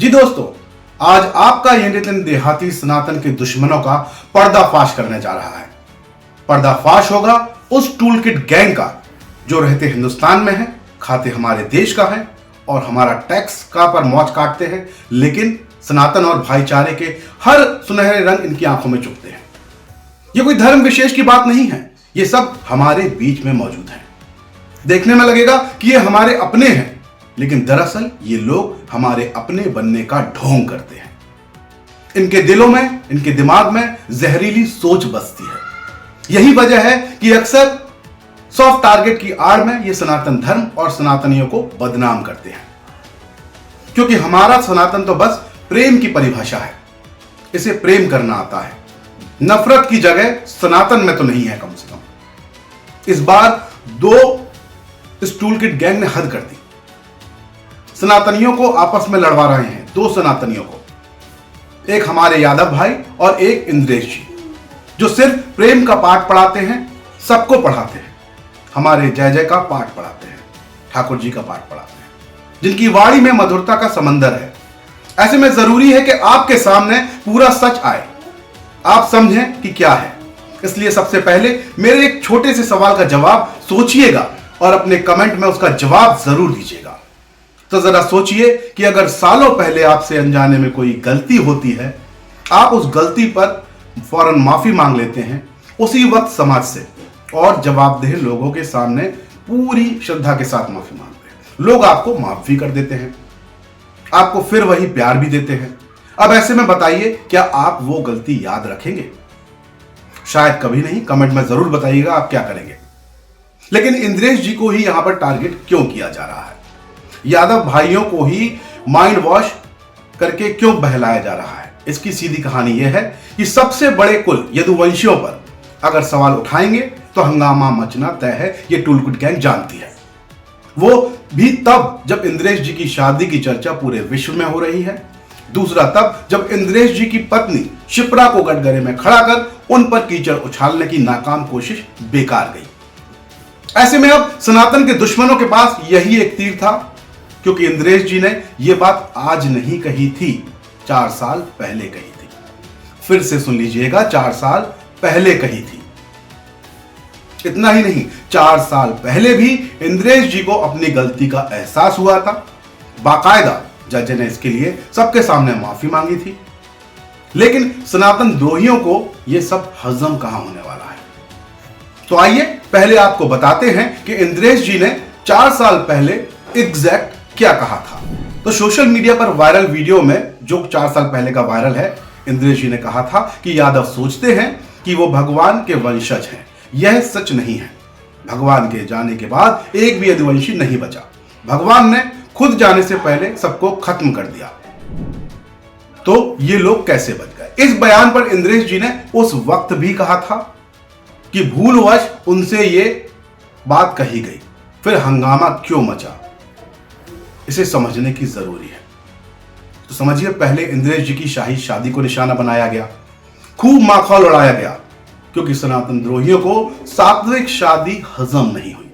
जी दोस्तों, आज आपका ये नितिन देहाती सनातन के दुश्मनों का पर्दाफाश करने जा रहा है। पर्दाफाश होगा उस टूल किट गैंग का जो रहते हिंदुस्तान में है, खाते हमारे देश का है और हमारा टैक्स का पर मौज काटते हैं, लेकिन सनातन और भाईचारे के हर सुनहरे रंग इनकी आंखों में चुभते हैं। ये कोई धर्म विशेष की बात नहीं है, ये सब हमारे बीच में मौजूद है। देखने में लगेगा कि ये हमारे अपने हैं, लेकिन दरअसल ये लोग हमारे अपने बनने का ढोंग करते हैं। इनके दिलों में, इनके दिमाग में जहरीली सोच बसती है। यही वजह है कि अक्सर सॉफ्ट टारगेट की आड़ में ये सनातन धर्म और सनातनियों को बदनाम करते हैं, क्योंकि हमारा सनातन तो बस प्रेम की परिभाषा है। इसे प्रेम करना आता है, नफरत की जगह सनातन में तो नहीं है कम से कम। इस बार इस टूल किट गैंग ने हद कर दी। सनातनियों को आपस में लड़वा रहे हैं, दो सनातनियों को, एक हमारे यादव भाई और एक इंद्रेश जी, जो सिर्फ प्रेम का पाठ पढ़ाते हैं, सबको पढ़ाते हैं। हमारे जय जय का पाठ पढ़ाते हैं, ठाकुर जी का पाठ पढ़ाते हैं, जिनकी वाणी में मधुरता का समंदर है। ऐसे में जरूरी है कि आपके सामने पूरा सच आए, आप समझें कि क्या है। इसलिए सबसे पहले मेरे एक छोटे से सवाल का जवाब सोचिएगा और अपने कमेंट में उसका जवाब जरूर दीजिएगा। तो जरा सोचिए कि अगर सालों पहले आपसे अनजाने में कोई गलती होती है, आप उस गलती पर फौरन माफी मांग लेते हैं उसी वक्त समाज से, और जवाबदेह लोगों के सामने पूरी श्रद्धा के साथ माफी मांगते हैं। लोग आपको माफ भी कर देते हैं, आपको फिर वही प्यार भी देते हैं। अब ऐसे में बताइए, क्या आप वो गलती याद रखेंगे? शायद कभी नहीं। कमेंट में जरूर बताइएगा आप क्या करेंगे। लेकिन इंद्रेश जी को ही यहां पर टारगेट क्यों किया जा रहा है? यादव भाइयों को ही माइंड वॉश करके क्यों बहलाया जा रहा है? इसकी सीधी कहानी यह है कि सबसे बड़े कुल यदुवंशियों पर अगर सवाल उठाएंगे तो हंगामा मचना तय है। ये टूल किट गैंग जानती है, वो भी तब जब इंद्रेश जी की शादी की चर्चा पूरे विश्व में हो रही है। दूसरा तब जब इंद्रेश जी की पत्नी शिप्रा को कटघरे में खड़ा कर उन पर कीचड़ उछालने की नाकाम कोशिश बेकार गई। ऐसे में अब सनातन के दुश्मनों के पास यही एक तीर था, क्योंकि इंद्रेश जी ने यह बात आज नहीं कही थी, 4 साल पहले कही थी। फिर से सुन लीजिएगा, 4 साल पहले कही थी। इतना ही नहीं, 4 साल पहले भी इंद्रेश जी को अपनी गलती का एहसास हुआ था। बाकायदा जज ने इसके लिए सबके सामने माफी मांगी थी। लेकिन सनातन द्रोहियों को यह सब हजम कहां होने वाला है। तो आइए पहले आपको बताते हैं कि इंद्रेश जी ने 4 साल पहले एग्जैक्ट क्या कहा था। तो सोशल मीडिया पर वायरल वीडियो में, जो 4 साल पहले का वायरल है, इंद्रेश जी ने कहा था कि यादव सोचते हैं कि वो भगवान के वंशज हैं। यह सच नहीं है। भगवान के जाने के बाद एक भी यदुवंशी नहीं बचा। भगवान ने खुद जाने से पहले सबको खत्म कर दिया। तो ये लोग कैसे बच गए? इस बयान पर इंद्रेश जी ने उस वक्त भी कहा था कि भूलवश उनसे ये बात कही गई, फिर हंगामा क्यों मचा, इसे समझने की जरूरी है। तो समझिए, पहले इंद्रेश जी की शाही शादी को निशाना बनाया गया, खूब माखौल उड़ाया गया, क्योंकि सनातन द्रोहियों को सात्विक शादी हजम नहीं हुई।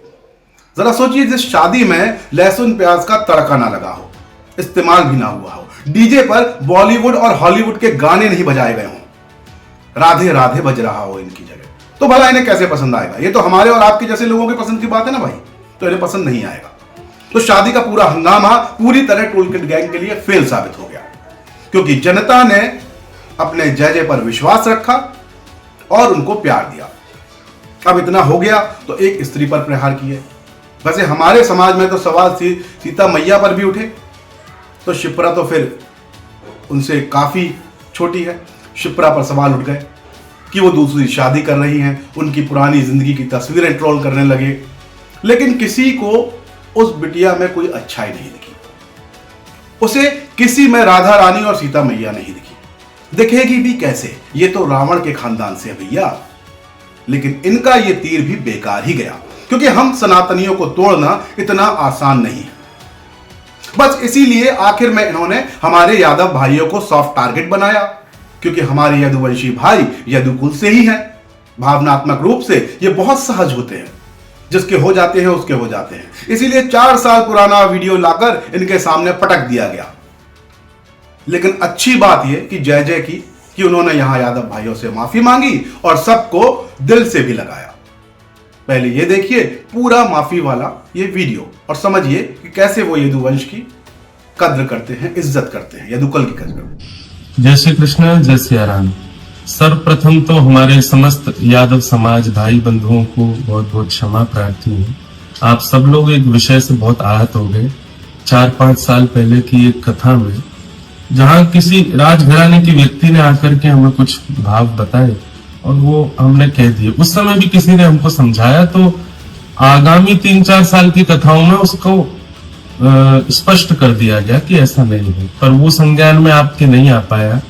जरा सोचिए, जिस शादी में लहसुन प्याज का तड़का ना लगा हो, इस्तेमाल भी ना हुआ हो, डीजे पर बॉलीवुड और हॉलीवुड के गाने नहीं बजाए गए हों, राधे राधे बज रहा हो इनकी जगह, तो भला इन्हें कैसे पसंद आएगा? ये तो हमारे और आपके जैसे लोगों के पसंद की बात है ना भाई, तो इन्हें पसंद नहीं आएगा। तो शादी का पूरा हंगामा पूरी तरह टूल किट गैंग के लिए फेल साबित हो गया, क्योंकि जनता ने अपने जय जय पर विश्वास रखा और उनको प्यार दिया। अब इतना हो गया तो एक स्त्री पर प्रहार किए। वैसे हमारे समाज में तो सवाल सीता मैया पर भी उठे, तो शिप्रा तो फिर उनसे काफी छोटी है। शिप्रा पर सवाल उठ गए कि वो दूसरी शादी कर रही हैं, उनकी पुरानी जिंदगी की तस्वीरें ट्रोल करने लगे। लेकिन किसी को उस बिटिया में कोई अच्छाई नहीं दिखी, उसे किसी में राधा रानी और सीता मैया नहीं दिखी। दिखेगी भी कैसे? ये तो रावण के खानदान से है भैया। लेकिन इनका ये तीर भी बेकार ही गया, क्योंकि हम सनातनियों को तोड़ना इतना आसान नहीं है। बस इसीलिए आखिर में इन्होंने हमारे यादव भाइयों को सॉफ्ट टारगेट बनाया, क्योंकि हमारे यदुवंशी भाई यदुकुल से ही हैं। भावनात्मक रूप से ये बहुत सहज होते हैं, जिसके हो जाते हैं उसके हो जाते हैं। इसीलिए 4 साल पुराना वीडियो लाकर इनके सामने पटक दिया गया। लेकिन अच्छी बात यह कि जय जय की कि उन्होंने यहां यादव भाइयों से माफी मांगी और सबको दिल से भी लगाया। पहले ये देखिए पूरा माफी वाला ये वीडियो और समझिए कि कैसे वो यदुवंश की कद्र करते हैं, इज्जत करते हैं, यदुकुल की कद्र। जय श्री कृष्ण, जय सिया राम। सर्वप्रथम तो हमारे समस्त यादव समाज भाई बंधुओं को बहुत बहुत क्षमा प्रार्थी हूँ। आप सब लोग एक विषय से बहुत आहत हो गए 4-5 साल पहले की एक कथा में, जहाँ किसी राजघराने के व्यक्ति ने आकर के हमें कुछ भाव बताए और वो हमने कह दिए। उस समय भी किसी ने हमको समझाया, तो आगामी 3-4 साल की कथाओं में उसको स्पष्ट कर दिया गया कि ऐसा नहीं है, पर वो संज्ञान में आपके नहीं आ पाया।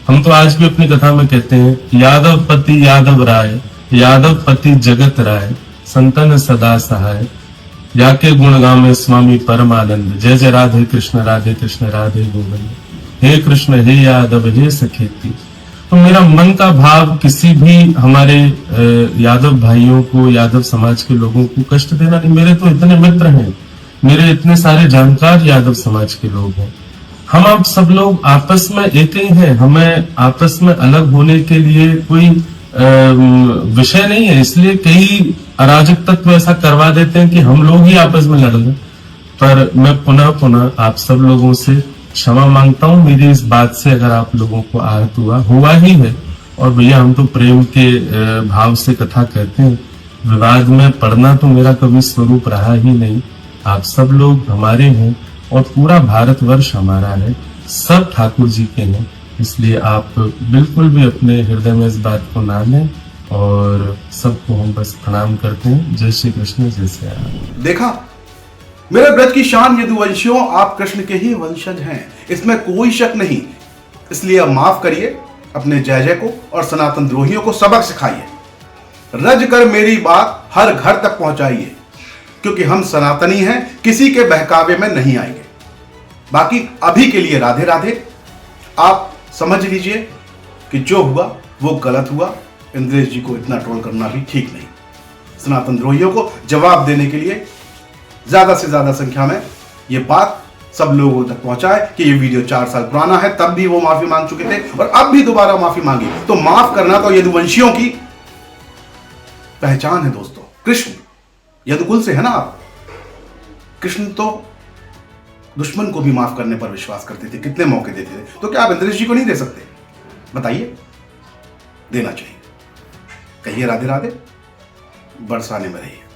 हम तो आज भी अपनी कथा में कहते हैं यादव पति यादव राय, यादव पति जगत राय, संतन सदा सहाय, याके गुण गामे स्वामी परमानंद। जय जय राधे कृष्ण राधे गोविंद। हे कृष्ण हे यादव हे सखेती। तो मेरा मन का भाव किसी भी हमारे यादव भाइयों को, यादव समाज के लोगों को कष्ट देना नहीं। मेरे तो इतने मित्र हैं, मेरे इतने सारे जानकार यादव समाज के लोग हैं। हम आप सब लोग आपस में एक ही हैं। हमें आपस में अलग होने के लिए कोई विषय नहीं है, इसलिए कई अराजक तत्व ऐसा करवा देते हैं कि हम लोग ही आपस में लड़ लें। पर मैं पुनः आप सब लोगों से क्षमा मांगता हूं मेरी इस बात से अगर आप लोगों को आहत हुआ ही है। और भैया हम तो प्रेम के भाव से कथा कहते हैं, विवाद में पड़ना तो मेरा कभी स्वरूप रहा ही नहीं। आप सब लोग हमारे हैं और पूरा भारतवर्ष हमारा है, सब ठाकुर जी के हैं, इसलिए आप बिल्कुल भी अपने हृदय में इस बात को ना लें और सबको हम बस प्रणाम करते हैं। जय श्री कृष्ण, जय श्री राम। देखा मेरे ब्रज की शान यदुवंशियों, आप कृष्ण के ही वंशज हैं, इसमें कोई शक नहीं। इसलिए अब माफ करिए अपने जय जय को और सनातन द्रोहियों को सबक सिखाइए। रज कर मेरी बात हर घर तक पहुंचाइए, क्योंकि हम सनातनी हैं, किसी के बहकावे में नहीं आएंगे। बाकी अभी के लिए राधे राधे। आप समझ लीजिए कि जो हुआ वो गलत हुआ। इंद्रेश जी को इतना ट्रोल करना भी ठीक नहीं। सनातन द्रोहियों को जवाब देने के लिए ज्यादा से ज्यादा संख्या में ये बात सब लोगों तक पहुंचाए कि ये वीडियो 4 साल पुराना है, तब भी वो माफी मांग चुके थे और अब भी दोबारा माफी मांगी। तो माफ करना तो यदुवंशियों की पहचान है दोस्तों। कृष्ण यदुकुल से है ना आप। कृष्ण तो दुश्मन को भी माफ करने पर विश्वास करते थे, कितने मौके देते थे, तो क्या आप इंद्रेश जी को नहीं दे सकते? बताइए, देना चाहिए। कहिए राधे राधे, बरसाने में रहिए।